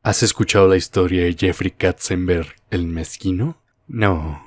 ¿Has escuchado la historia de Jeffrey Katzenberg, el mezquino? No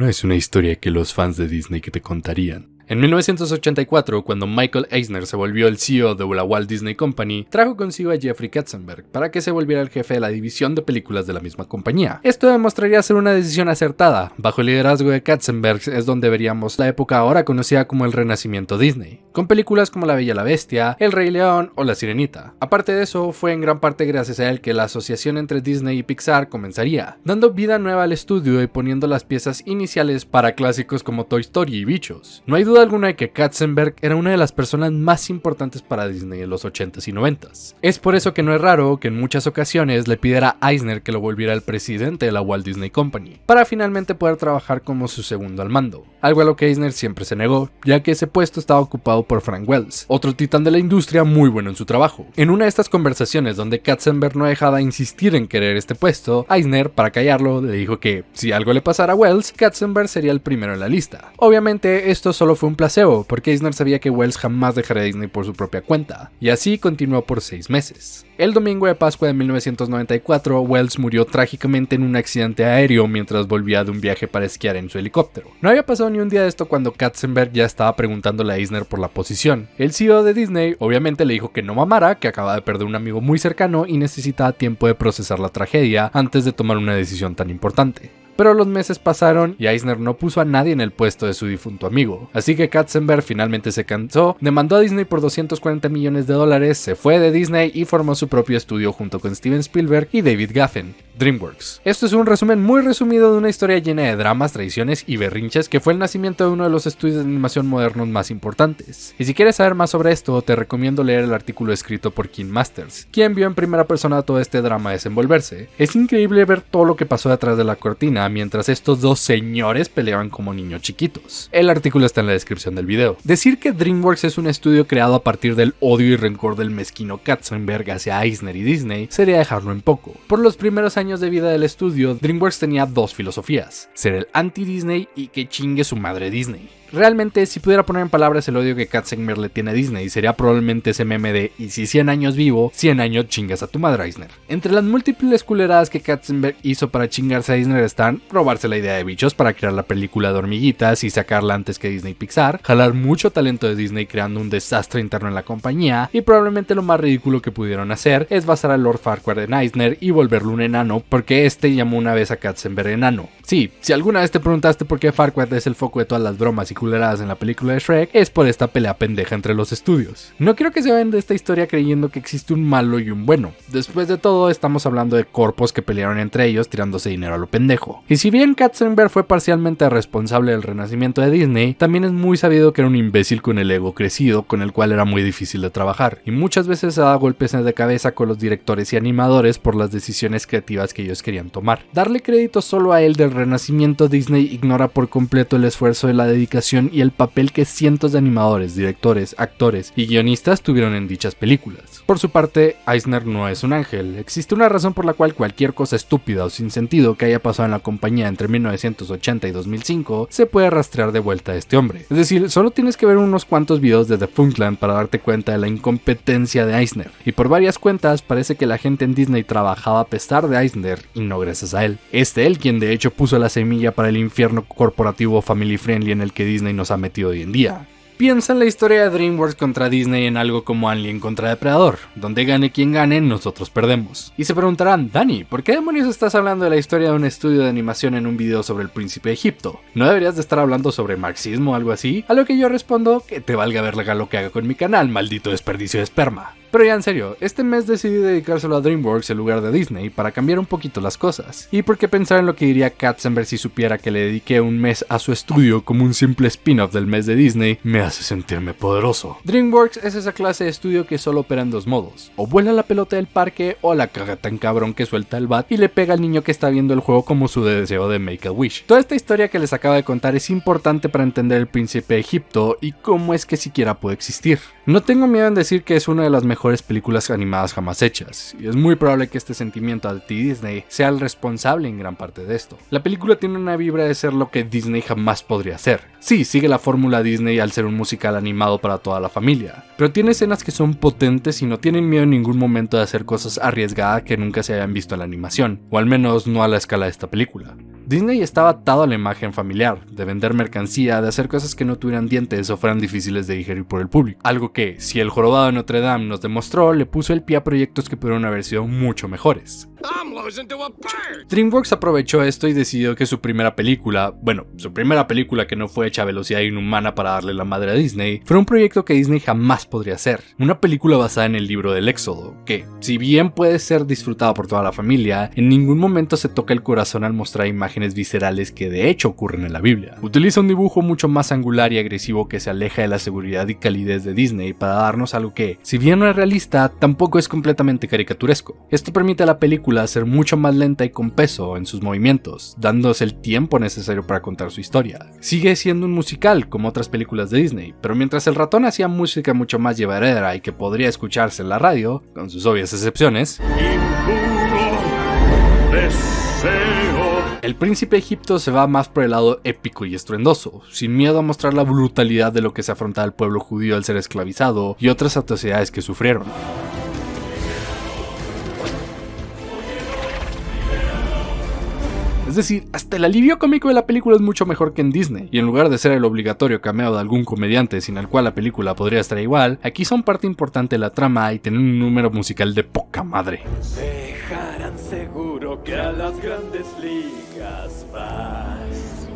es una historia que los fans de Disney que te contarían. En 1984, cuando Michael Eisner se volvió el CEO de la Walt Disney Company, trajo consigo a Jeffrey Katzenberg para que se volviera el jefe de la división de películas de la misma compañía. Esto demostraría ser una decisión acertada. Bajo el liderazgo de Katzenberg es donde veríamos la época ahora conocida como el Renacimiento Disney, con películas como La Bella y la Bestia, El Rey León o La Sirenita. Aparte de eso, fue en gran parte gracias a él que la asociación entre Disney y Pixar comenzaría, dando vida nueva al estudio y poniendo las piezas iniciales para clásicos como Toy Story y Bichos. No hay duda alguna de que Katzenberg era una de las personas más importantes para Disney en los 80s y 90s. Es por eso que no es raro que en muchas ocasiones le pidiera a Eisner que lo volviera el presidente de la Walt Disney Company, para finalmente poder trabajar como su segundo al mando, algo a lo que Eisner siempre se negó, ya que ese puesto estaba ocupado por Frank Wells, otro titán de la industria muy bueno en su trabajo. En una de estas conversaciones donde Katzenberg no dejaba de insistir en querer este puesto, Eisner, para callarlo, le dijo que si algo le pasara a Wells, Katzenberg sería el primero en la lista. Obviamente esto solo fue un placebo, porque Eisner sabía que Wells jamás dejaría Disney por su propia cuenta, y así continuó por 6 meses. El domingo de Pascua de 1994, Wells murió trágicamente en un accidente aéreo mientras volvía de un viaje para esquiar en su helicóptero. No había pasado ni un día de esto cuando Katzenberg ya estaba preguntándole a Eisner por la posición. El CEO de Disney obviamente le dijo que no mamara, que acababa de perder un amigo muy cercano y necesitaba tiempo de procesar la tragedia antes de tomar una decisión tan importante. Pero los meses pasaron y Eisner no puso a nadie en el puesto de su difunto amigo. Así que Katzenberg finalmente se cansó, demandó a Disney por $240 millones, se fue de Disney y formó su propio estudio junto con Steven Spielberg y David Geffen, DreamWorks. Esto es un resumen muy resumido de una historia llena de dramas, traiciones y berrinches que fue el nacimiento de uno de los estudios de animación modernos más importantes. Y si quieres saber más sobre esto, te recomiendo leer el artículo escrito por Kim Masters, quien vio en primera persona todo este drama desenvolverse. Es increíble ver todo lo que pasó detrás de la cortina mientras estos dos señores peleaban como niños chiquitos. El artículo está en la descripción del video. Decir que DreamWorks es un estudio creado a partir del odio y rencor del mezquino Katzenberg hacia Eisner y Disney sería dejarlo en poco. Por los primeros años de vida del estudio, DreamWorks tenía dos filosofías: ser el anti-Disney y que chingue su madre Disney. Realmente, si pudiera poner en palabras el odio que Katzenberg le tiene a Disney, sería probablemente ese meme de "y si 100 años vivo, 100 años chingas a tu madre, Eisner". Entre las múltiples culeradas que Katzenberg hizo para chingarse a Eisner están robarse la idea de Bichos para crear la película de hormiguitas y sacarla antes que Disney Pixar, jalar mucho talento de Disney creando un desastre interno en la compañía, y probablemente lo más ridículo que pudieron hacer es basar a Lord Farquaad en Eisner y volverlo un enano, porque este llamó una vez a Katzenberg enano. Sí, si alguna vez te preguntaste por qué Farquaad es el foco de todas las bromas y culeradas en la película de Shrek, es por esta pelea pendeja entre los estudios. No quiero que se vayan de esta historia creyendo que existe un malo y un bueno. Después de todo, estamos hablando de corpos que pelearon entre ellos tirándose dinero a lo pendejo. Y si bien Katzenberg fue parcialmente responsable del renacimiento de Disney, también es muy sabido que era un imbécil con el ego crecido, con el cual era muy difícil de trabajar, y muchas veces se daba golpes de cabeza con los directores y animadores por las decisiones creativas que ellos querían tomar. Darle crédito solo a él del renacimiento Disney ignora por completo el esfuerzo de la dedicación y el papel que cientos de animadores, directores, actores y guionistas tuvieron en dichas películas. Por su parte, Eisner no es un ángel. Existe una razón por la cual cualquier cosa estúpida o sin sentido que haya pasado en la compañía entre 1980 y 2005 se puede rastrear de vuelta a este hombre. Es decir, solo tienes que ver unos cuantos videos de The Funkland para darte cuenta de la incompetencia de Eisner. Y por varias cuentas parece que la gente en Disney trabajaba a pesar de Eisner y no gracias a él. Es él quien de hecho puso la semilla para el infierno corporativo family friendly en el que Disney nos ha metido hoy en día. Piensa en la historia de DreamWorks contra Disney en algo como Alien contra Depredador, donde gane quien gane, nosotros perdemos. Y se preguntarán: Dani, ¿por qué demonios estás hablando de la historia de un estudio de animación en un video sobre el príncipe de Egipto? ¿No deberías de estar hablando sobre marxismo o algo así? A lo que yo respondo: que te valga verga lo que haga con mi canal, maldito desperdicio de esperma. Pero ya en serio, este mes decidí dedicárselo a DreamWorks en lugar de Disney para cambiar un poquito las cosas. Y porque pensar en lo que diría Katzenberg si supiera que le dediqué un mes a su estudio como un simple spin-off del mes de Disney, me hace sentirme poderoso. DreamWorks es esa clase de estudio que solo opera en dos modos: o vuela la pelota del parque o la caga tan cabrón que suelta el bat y le pega al niño que está viendo el juego como su deseo de Make-A-Wish. Toda esta historia que les acabo de contar es importante para entender el príncipe de Egipto y cómo es que siquiera puede existir. No tengo miedo en decir que es una de las mejores mejores películas animadas jamás hechas, y es muy probable que este sentimiento anti-Disney sea el responsable en gran parte de esto. La película tiene una vibra de ser lo que Disney jamás podría ser. Sí, sigue la fórmula Disney al ser un musical animado para toda la familia, pero tiene escenas que son potentes y no tienen miedo en ningún momento de hacer cosas arriesgadas que nunca se hayan visto en la animación, o al menos no a la escala de esta película. Disney estaba atado a la imagen familiar, de vender mercancía, de hacer cosas que no tuvieran dientes o fueran difíciles de digerir por el público. Algo que, si El Jorobado de Notre Dame nos demostró, le puso el pie a proyectos que pudieron haber sido mucho mejores. DreamWorks aprovechó esto y decidió que su primera película que no fue hecha a velocidad inhumana para darle la madre a Disney, fue un proyecto que Disney jamás podría hacer. Una película basada en el libro del Éxodo, que, si bien puede ser disfrutado por toda la familia, en ningún momento se toca el corazón al mostrar imágenes viscerales que de hecho ocurren en la Biblia. Utiliza un dibujo mucho más angular y agresivo que se aleja de la seguridad y calidez de Disney para darnos algo que, si bien no es realista, tampoco es completamente caricaturesco. Esto permite a la película ser mucho más lenta y con peso en sus movimientos, dándose el tiempo necesario para contar su historia. Sigue siendo un musical como otras películas de Disney, pero mientras El Ratón hacía música mucho más llevadera y que podría escucharse en la radio, con sus obvias excepciones, El Príncipe de Egipto se va más por el lado épico y estruendoso, sin miedo a mostrar la brutalidad de lo que se afrontaba el pueblo judío al ser esclavizado y otras atrocidades que sufrieron. Es decir, hasta el alivio cómico de la película es mucho mejor que en Disney, y en lugar de ser el obligatorio cameo de algún comediante sin el cual la película podría estar igual, aquí son parte importante de la trama y tienen un número musical de poca madre. Dejarán seguro que a las grandes ligas vas,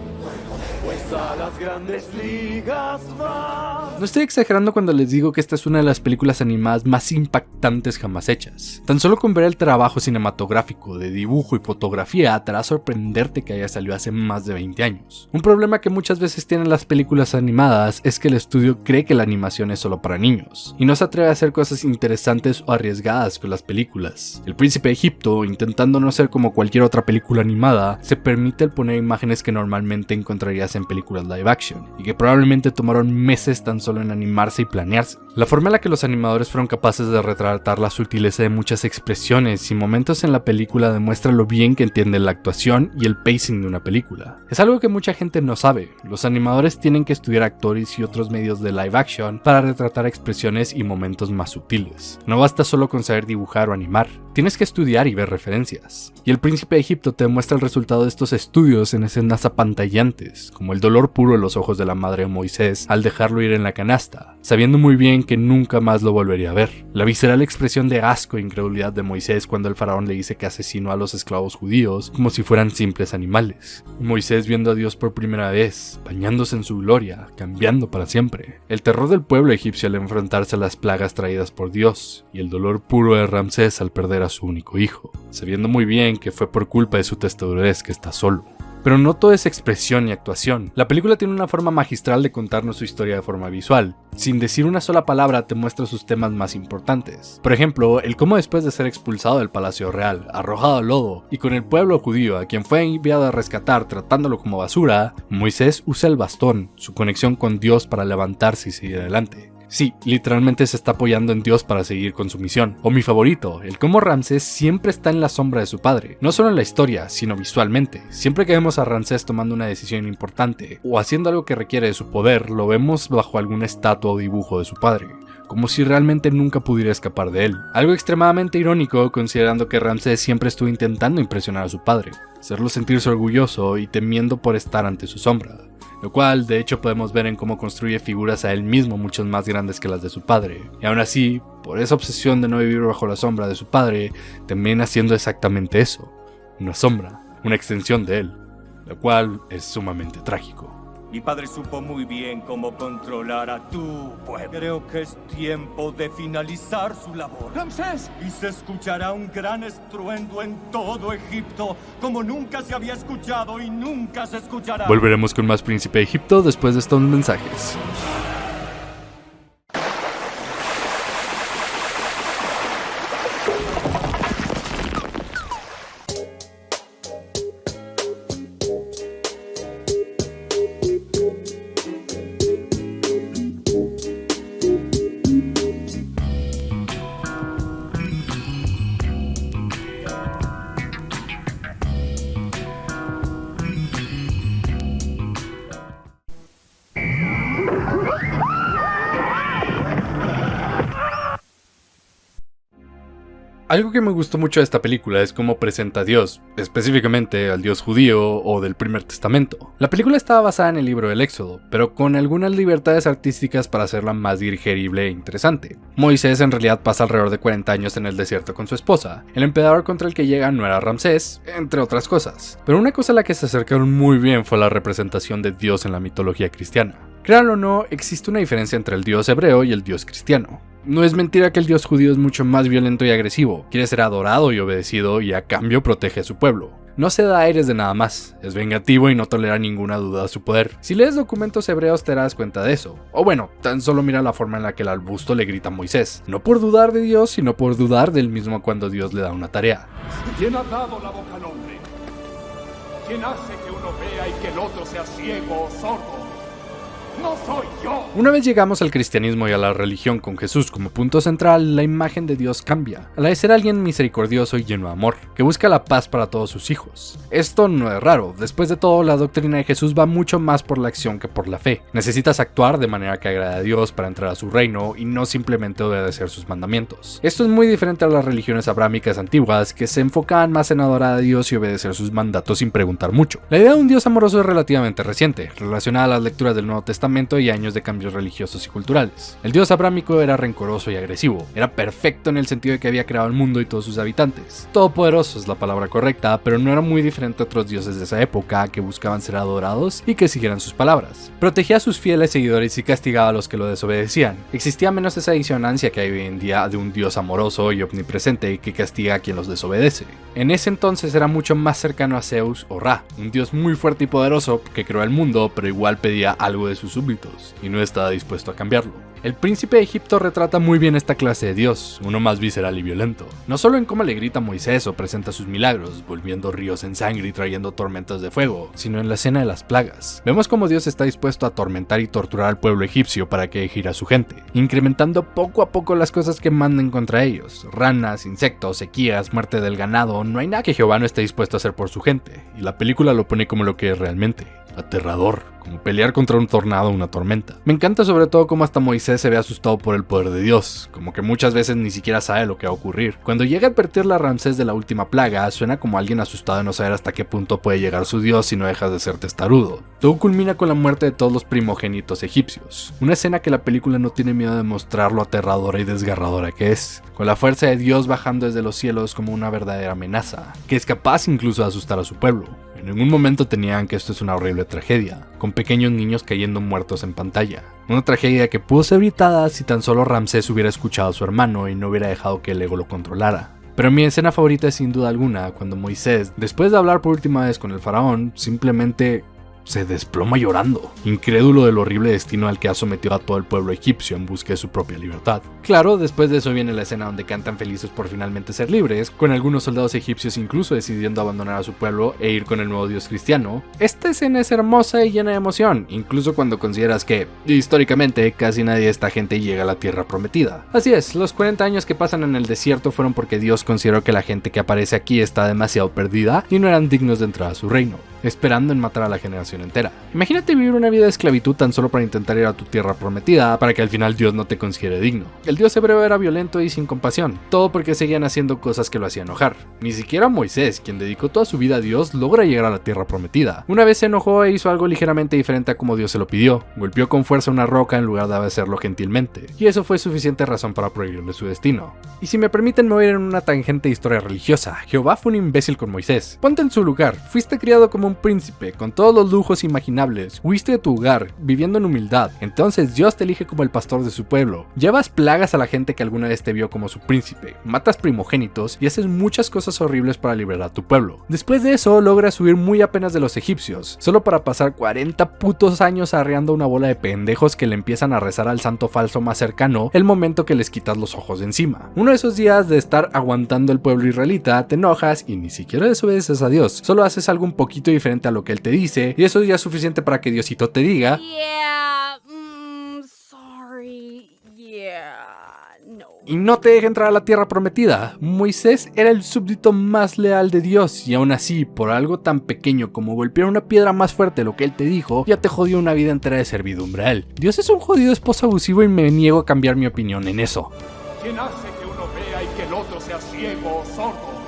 pues a las grandes ligas vas. No estoy exagerando cuando les digo que esta es una de las películas animadas más impactantes jamás hechas. Tan solo con ver el trabajo cinematográfico, de dibujo y fotografía te hará sorprenderte que haya salido hace más de 20 años. Un problema que muchas veces tienen las películas animadas es que el estudio cree que la animación es solo para niños, y no se atreve a hacer cosas interesantes o arriesgadas con las películas. El Príncipe de Egipto, intentando no ser como cualquier otra película animada, se permite el poner imágenes que normalmente encontrarías en películas live action, y que probablemente tomaron meses tan solo en animarse y planearse. La forma en la que los animadores fueron capaces de retratar la sutileza de muchas expresiones y momentos en la película demuestra lo bien que entienden la actuación y el pacing de una película. Es algo que mucha gente no sabe. Los animadores tienen que estudiar actores y otros medios de live action para retratar expresiones y momentos más sutiles. No basta solo con saber dibujar o animar, tienes que estudiar y ver referencias. Y El Príncipe de Egipto te muestra el resultado de estos estudios en escenas apantallantes, como el dolor puro en los ojos de la madre de Moisés al dejarlo ir en la canasta, sabiendo muy bien que nunca más lo volvería a ver. La visceral expresión de asco e incredulidad de Moisés cuando el faraón le dice que asesinó a los esclavos judíos como si fueran simples animales. Y Moisés viendo a Dios por primera vez, bañándose en su gloria, cambiando para siempre. El terror del pueblo egipcio al enfrentarse a las plagas traídas por Dios, y el dolor puro de Ramsés al perder a su único hijo, sabiendo muy bien que fue por culpa de su testudez que está solo. Pero no todo es expresión y actuación. La película tiene una forma magistral de contarnos su historia de forma visual. Sin decir una sola palabra te muestra sus temas más importantes. Por ejemplo, el cómo después de ser expulsado del palacio real, arrojado al lodo, y con el pueblo judío a quien fue enviado a rescatar tratándolo como basura, Moisés usa el bastón, su conexión con Dios para levantarse y seguir adelante. Sí, literalmente se está apoyando en Dios para seguir con su misión. O mi favorito, el cómo Ramsés siempre está en la sombra de su padre. No solo en la historia, sino visualmente. Siempre que vemos a Ramsés tomando una decisión importante, o haciendo algo que requiere de su poder, lo vemos bajo alguna estatua o dibujo de su padre, como si realmente nunca pudiera escapar de él. Algo extremadamente irónico considerando que Ramsés siempre estuvo intentando impresionar a su padre, hacerlo sentirse orgulloso y temiendo por estar ante su sombra. Lo cual de hecho podemos ver en cómo construye figuras a él mismo mucho más grandes que las de su padre. Y aún así, por esa obsesión de no vivir bajo la sombra de su padre, termina haciendo exactamente eso, una sombra, una extensión de él, lo cual es sumamente trágico. Mi padre supo muy bien cómo controlar a tu pueblo. Creo que es tiempo de finalizar su labor. ¡Ramsés! Y se escuchará un gran estruendo en todo Egipto, como nunca se había escuchado y nunca se escuchará. Volveremos con más Príncipe de Egipto después de estos mensajes. Algo que me gustó mucho de esta película es cómo presenta a Dios, específicamente al Dios judío o del Primer Testamento. La película estaba basada en el libro del Éxodo, pero con algunas libertades artísticas para hacerla más digerible e interesante. Moisés en realidad pasa alrededor de 40 años en el desierto con su esposa. El emperador contra el que llega no era Ramsés, entre otras cosas. Pero una cosa a la que se acercaron muy bien fue la representación de Dios en la mitología cristiana. Créanlo o no, existe una diferencia entre el Dios hebreo y el Dios cristiano. No es mentira que el Dios judío es mucho más violento y agresivo, quiere ser adorado y obedecido y a cambio protege a su pueblo. No se da aires de nada más, es vengativo y no tolera ninguna duda a su poder. Si lees documentos hebreos te darás cuenta de eso. O bueno, tan solo mira la forma en la que el arbusto le grita a Moisés. No por dudar de Dios, sino por dudar del mismo cuando Dios le da una tarea. ¿Quién ha dado la boca al hombre? ¿Quién hace que uno vea y que el otro sea ciego o sordo? ¡No soy yo! Una vez llegamos al cristianismo y a la religión con Jesús como punto central, la imagen de Dios cambia. A la de ser alguien misericordioso y lleno de amor, que busca la paz para todos sus hijos. Esto no es raro, después de todo la doctrina de Jesús va mucho más por la acción que por la fe. Necesitas actuar de manera que agrade a Dios para entrar a su reino y no simplemente obedecer sus mandamientos. Esto es muy diferente a las religiones abrámicas antiguas que se enfocaban más en adorar a Dios y obedecer sus mandatos sin preguntar mucho. La idea de un Dios amoroso es relativamente reciente, relacionada a las lecturas del Nuevo Testamento y años de cambios religiosos y culturales. El dios abrámico era rencoroso y agresivo, era perfecto en el sentido de que había creado el mundo y todos sus habitantes. Todopoderoso es la palabra correcta, pero no era muy diferente a otros dioses de esa época que buscaban ser adorados y que siguieran sus palabras. Protegía a sus fieles seguidores y castigaba a los que lo desobedecían. Existía menos esa disonancia que hay hoy en día de un dios amoroso y omnipresente que castiga a quien los desobedece. En ese entonces era mucho más cercano a Zeus o Ra, un dios muy fuerte y poderoso que creó el mundo, pero igual pedía algo de sus súbditos, y no estaba dispuesto a cambiarlo. El príncipe de Egipto retrata muy bien esta clase de dios, uno más visceral y violento. No solo en cómo le grita a Moisés o presenta sus milagros, volviendo ríos en sangre y trayendo tormentas de fuego, sino en la escena de las plagas. Vemos cómo Dios está dispuesto a atormentar y torturar al pueblo egipcio para que deje ir a su gente, incrementando poco a poco las cosas que manden contra ellos. Ranas, insectos, sequías, muerte del ganado, no hay nada que Jehová no esté dispuesto a hacer por su gente, y la película lo pone como lo que es realmente, aterrador. Como pelear contra un tornado o una tormenta. Me encanta sobre todo cómo hasta Moisés se ve asustado por el poder de Dios, como que muchas veces ni siquiera sabe lo que va a ocurrir. Cuando llega a advertirle a Ramsés de la última plaga, suena como alguien asustado de no saber hasta qué punto puede llegar su Dios si no dejas de ser testarudo. Todo culmina con la muerte de todos los primogénitos egipcios, una escena que la película no tiene miedo de mostrar lo aterradora y desgarradora que es, con la fuerza de Dios bajando desde los cielos como una verdadera amenaza, que es capaz incluso de asustar a su pueblo. En ningún momento tenían que esto es una horrible tragedia, con pequeños niños cayendo muertos en pantalla. Una tragedia que pudo ser evitada si tan solo Ramsés hubiera escuchado a su hermano y no hubiera dejado que el ego lo controlara. Pero mi escena favorita es sin duda alguna cuando Moisés, después de hablar por última vez con el faraón, simplemente se desploma llorando, incrédulo del horrible destino al que ha sometido a todo el pueblo egipcio en busca de su propia libertad. Claro, después de eso viene la escena donde cantan felices por finalmente ser libres, con algunos soldados egipcios incluso decidiendo abandonar a su pueblo e ir con el nuevo dios cristiano. Esta escena es hermosa y llena de emoción, incluso cuando consideras que, históricamente, casi nadie de esta gente llega a la tierra prometida. Así es, los 40 años que pasan en el desierto fueron porque Dios consideró que la gente que aparece aquí está demasiado perdida y no eran dignos de entrar a su reino, esperando en matar a la generación entera. Imagínate vivir una vida de esclavitud tan solo para intentar ir a tu tierra prometida para que al final Dios no te considere digno. El dios hebreo era violento y sin compasión, todo porque seguían haciendo cosas que lo hacían enojar. Ni siquiera Moisés, quien dedicó toda su vida a Dios, logra llegar a la tierra prometida. Una vez se enojó e hizo algo ligeramente diferente a como Dios se lo pidió, golpeó con fuerza una roca en lugar de hacerlo gentilmente, y eso fue suficiente razón para prohibirle su destino. Y si me permiten me voy a ir en una tangente de historia religiosa, Jehová fue un imbécil con Moisés. Ponte en su lugar, fuiste criado como un príncipe, con todos los lujos imaginables, huiste de tu hogar, viviendo en humildad, entonces Dios te elige como el pastor de su pueblo, llevas plagas a la gente que alguna vez te vio como su príncipe, matas primogénitos y haces muchas cosas horribles para liberar a tu pueblo. Después de eso logras huir muy apenas de los egipcios, solo para pasar 40 putos años arreando una bola de pendejos que le empiezan a rezar al santo falso más cercano el momento que les quitas los ojos de encima. Uno de esos días de estar aguantando el pueblo israelita, te enojas y ni siquiera desobedeces a Dios, solo haces algo un poquito diferente a lo que él te dice y eso ya es suficiente para que Diosito te diga y no te deje entrar a la tierra prometida. Moisés era el súbdito más leal de Dios y aún así, por algo tan pequeño como golpear una piedra más fuerte de lo que él te dijo, ya te jodió una vida entera de servidumbre a él. Dios es un jodido esposo abusivo y me niego a cambiar mi opinión en eso. ¿Quién hace que uno vea y que el otro sea ciego? ciego o sordo.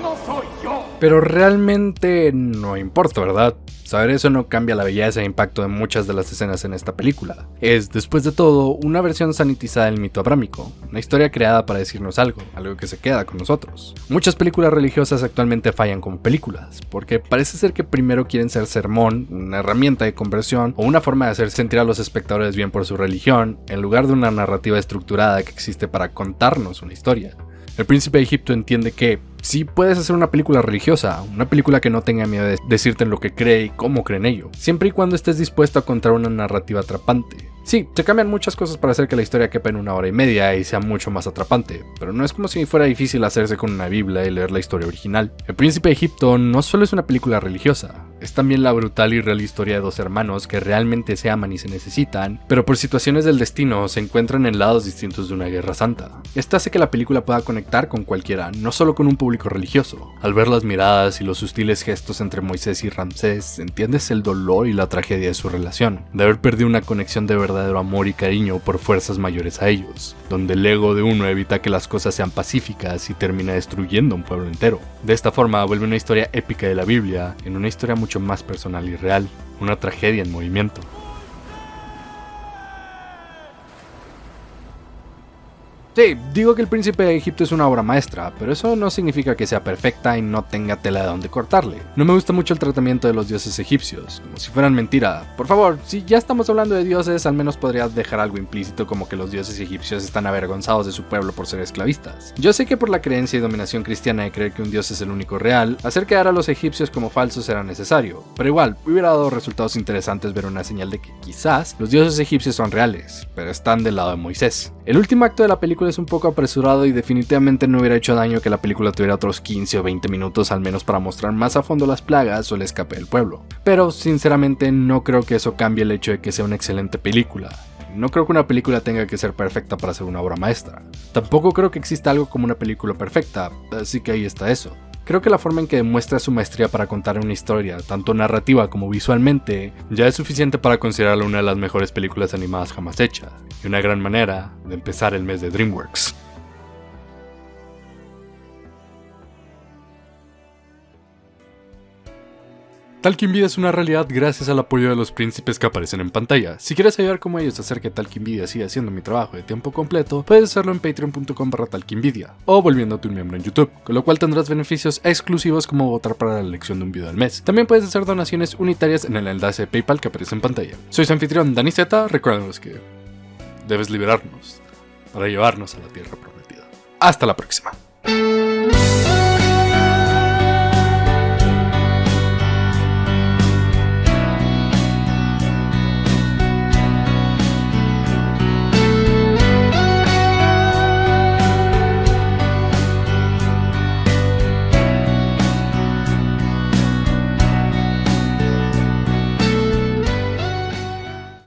¡No soy yo! Pero realmente no importa, ¿verdad? Saber eso no cambia la belleza e impacto de muchas de las escenas en esta película. Es, después de todo, una versión sanitizada del mito abrámico, una historia creada para decirnos algo que se queda con nosotros. Muchas películas religiosas actualmente fallan como películas, porque parece ser que primero quieren ser sermón, una herramienta de conversión o una forma de hacer sentir a los espectadores bien por su religión, en lugar de una narrativa estructurada que existe para contarnos una historia. El Príncipe de Egipto entiende que sí puedes hacer una película religiosa, una película que no tenga miedo de decirte en lo que cree y cómo cree en ello, siempre y cuando estés dispuesto a contar una narrativa atrapante. Sí, se cambian muchas cosas para hacer que la historia quepa en 1 hora y media y sea mucho más atrapante, pero no es como si fuera difícil hacerse con una Biblia y leer la historia original. El Príncipe de Egipto no solo es una película religiosa, es también la brutal y real historia de dos hermanos que realmente se aman y se necesitan, pero por situaciones del destino se encuentran en lados distintos de una guerra santa. Esto hace que la película pueda conectar con cualquiera, no solo con un público religioso. Al ver las miradas y los sutiles gestos entre Moisés y Ramsés, entiendes el dolor y la tragedia de su relación, de haber perdido una conexión de verdadero amor y cariño por fuerzas mayores a ellos, donde el ego de uno evita que las cosas sean pacíficas y termina destruyendo un pueblo entero. De esta forma vuelve una historia épica de la Biblia en una historia mucho más personal y real, una tragedia en movimiento. Sí, digo que El Príncipe de Egipto es una obra maestra, pero eso no significa que sea perfecta y no tenga tela de donde cortarle. No me gusta mucho el tratamiento de los dioses egipcios, como si fueran mentira. Por favor, si ya estamos hablando de dioses, al menos podrías dejar algo implícito como que los dioses egipcios están avergonzados de su pueblo por ser esclavistas. Yo sé que por la creencia y dominación cristiana de creer que un dios es el único real, hacer quedar a los egipcios como falsos era necesario, pero igual, hubiera dado resultados interesantes ver una señal de que quizás los dioses egipcios son reales, pero están del lado de Moisés. El último acto de la película es un poco apresurado y definitivamente no hubiera hecho daño que la película tuviera otros 15 o 20 minutos al menos para mostrar más a fondo las plagas o el escape del pueblo. Pero sinceramente no creo que eso cambie el hecho de que sea una excelente película. No creo que una película tenga que ser perfecta para ser una obra maestra. Tampoco creo que exista algo como una película perfecta, así que ahí está eso. Creo que la forma en que demuestra su maestría para contar una historia, tanto narrativa como visualmente, ya es suficiente para considerarla una de las mejores películas animadas jamás hechas, y una gran manera de empezar el mes de DreamWorks. Talking Vida es una realidad gracias al apoyo de los príncipes que aparecen en pantalla. Si quieres ayudar como ellos a hacer que Talking Vida siga haciendo mi trabajo de tiempo completo, puedes hacerlo en patreon.com/talkingvidia o volviéndote un miembro en YouTube, con lo cual tendrás beneficios exclusivos como votar para la elección de un video al mes. También puedes hacer donaciones unitarias en el enlace de PayPal que aparece en pantalla. Soy su anfitrión Dani Z, recuérdanos que debes liberarnos para llevarnos a la tierra prometida. Hasta la próxima.